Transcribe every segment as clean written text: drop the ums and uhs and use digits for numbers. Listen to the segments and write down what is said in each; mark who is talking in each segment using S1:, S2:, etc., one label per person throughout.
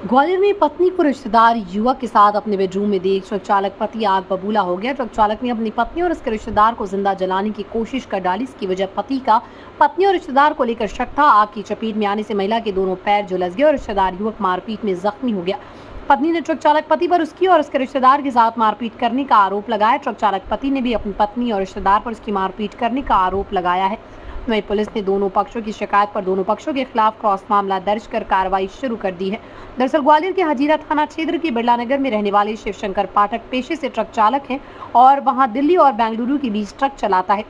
S1: ग्वालियर में पत्नी को रिश्तेदार युवक के साथ अपने बेडरूम में देख ट्रक चालक पति आग बबूला हो गया। ट्रक चालक ने अपनी पत्नी और उसके रिश्तेदार को जिंदा जलाने की कोशिश कर डाली। इसकी वजह पति का पत्नी और रिश्तेदार को लेकर शक था। आग की चपेट में आने से महिला के दोनों पैर झुलस गए और रिश्तेदार युवक मारपीट में जख्मी हो गया। पत्नी ने ट्रक चालक पति पर उसकी और उसके रिश्तेदार के साथ मारपीट करने का आरोप लगाया। ट्रक चालक पति ने भी अपनी पत्नी और रिश्तेदार पर उसकी मारपीट करने का आरोप लगाया है। वहीं पुलिस ने दोनों पक्षों की शिकायत पर दोनों पक्षों के खिलाफ क्रॉस मामला दर्ज कर कार्रवाई शुरू कर दी है। दरअसल ग्वालियर के हजीरा थाना क्षेत्र के बिरला नगर में रहने वाले शिवशंकर पाठक पेशे से ट्रक चालक हैं और वहां दिल्ली और बेंगलुरु के बीच ट्रक चलाता है।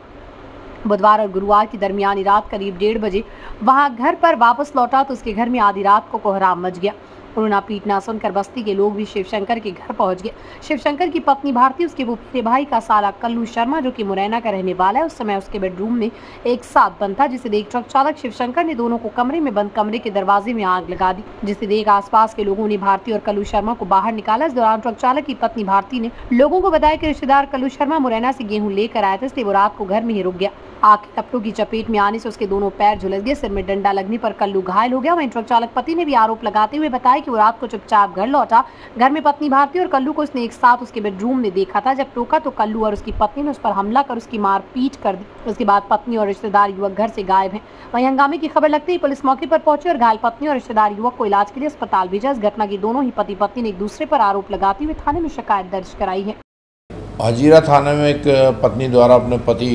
S1: बुधवार और गुरुवार की दरमियानी रात करीब 1:30 बजे वहां घर पर वापस लौटा तो उसके घर में आधी रात को कोहराम मच गया। रोना पीटना सुनकर बस्ती के लोग भी शिवशंकर के घर पहुंच गए। शिवशंकर की पत्नी भारती, उसके फूफे भाई का साला कल्लू शर्मा जो कि मुरैना का रहने वाला है, उस समय उसके बेडरूम में एक साथ बंद था, जिसे देख ट्रक चालक शिवशंकर ने दोनों को कमरे में बंद कमरे के दरवाजे में आग लगा दी, जिसे देख आसपास के लोगों ने भारती और कल्लू शर्मा को बाहर निकाला। इस दौरान ट्रक चालक की पत्नी भारती ने लोगों को बताया कि रिश्तेदार कल्लू शर्मा मुरैना से गेहूं लेकर आया था, इसलिए वो रात को घर में ही रुक गया। आग के लपटों की चपेट में आने से उसके दोनों पैर झुलस गए, सिर में डंडा लगने पर कल्लू घायल हो गया। वहीं ट्रक चालक पति ने भी आरोप लगाते हुए बताया कि वो रात को चुपचाप घर लौटा। घर में पत्नी भारती और कल्लू को उसने एक साथ उसके बेडरूम में देखा था। जब टोका तो कल्लू और उसकी पत्नी ने उस पर हमला कर उसकी मारपीट कर दी। उसके बाद पत्नी और रिश्तेदार युवक घर से गायब हैं। वहीं हंगामे की खबर लगते ही पुलिस मौके पर पहुंची और घायल पत्नी और रिश्तेदार युवक को इलाज के लिए अस्पताल भेजा। इस घटना की दोनों ही पति पत्नी ने एक दूसरे पर आरोप लगाते हुए थाने में शिकायत दर्ज कराई है।
S2: हजीरा थाने में एक पत्नी द्वारा अपने पति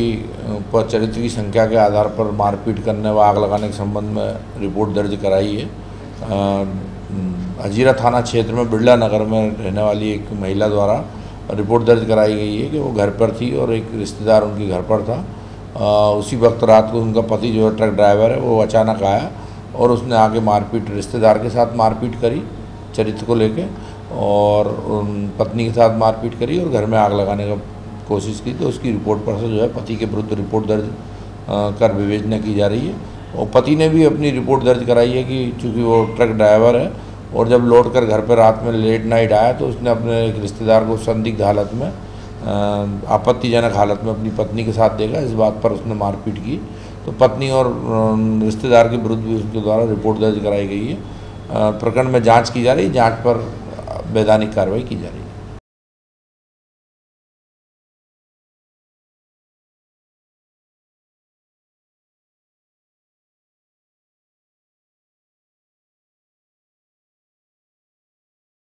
S2: पर चरित्र की संख्या के आधार पर मारपीट करने व आग लगाने के संबंध में रिपोर्ट दर्ज कराई है। हजीरा थाना क्षेत्र में बिरला नगर में रहने वाली एक महिला द्वारा रिपोर्ट दर्ज कराई गई है कि वो घर पर थी और एक रिश्तेदार उनके घर पर था। उसी वक्त रात को उनका पति जो ट्रक ड्राइवर है वो अचानक आया और उसने आके मारपीट रिश्तेदार के साथ मारपीट करी चरित्र को लेके और पत्नी के साथ मारपीट करी और घर में आग लगाने का कोशिश की। तो उसकी रिपोर्ट पर से जो है पति के विरुद्ध रिपोर्ट दर्ज कर विवेचना की जा रही है। और पति ने भी अपनी रिपोर्ट दर्ज कराई है कि चूँकि वो ट्रक ड्राइवर है और जब लौट कर घर पर रात में लेट नाइट आया तो उसने अपने एक रिश्तेदार को संदिग्ध हालत में आपत्तिजनक हालत में अपनी पत्नी के साथ देखा। इस बात पर उसने मारपीट की। तो पत्नी और रिश्तेदार के विरुद्ध भी उसके द्वारा रिपोर्ट दर्ज कराई गई है। प्रकरण में जाँच की जा रही है। जाँच पर वैधानिक कार्रवाई की जा रही है।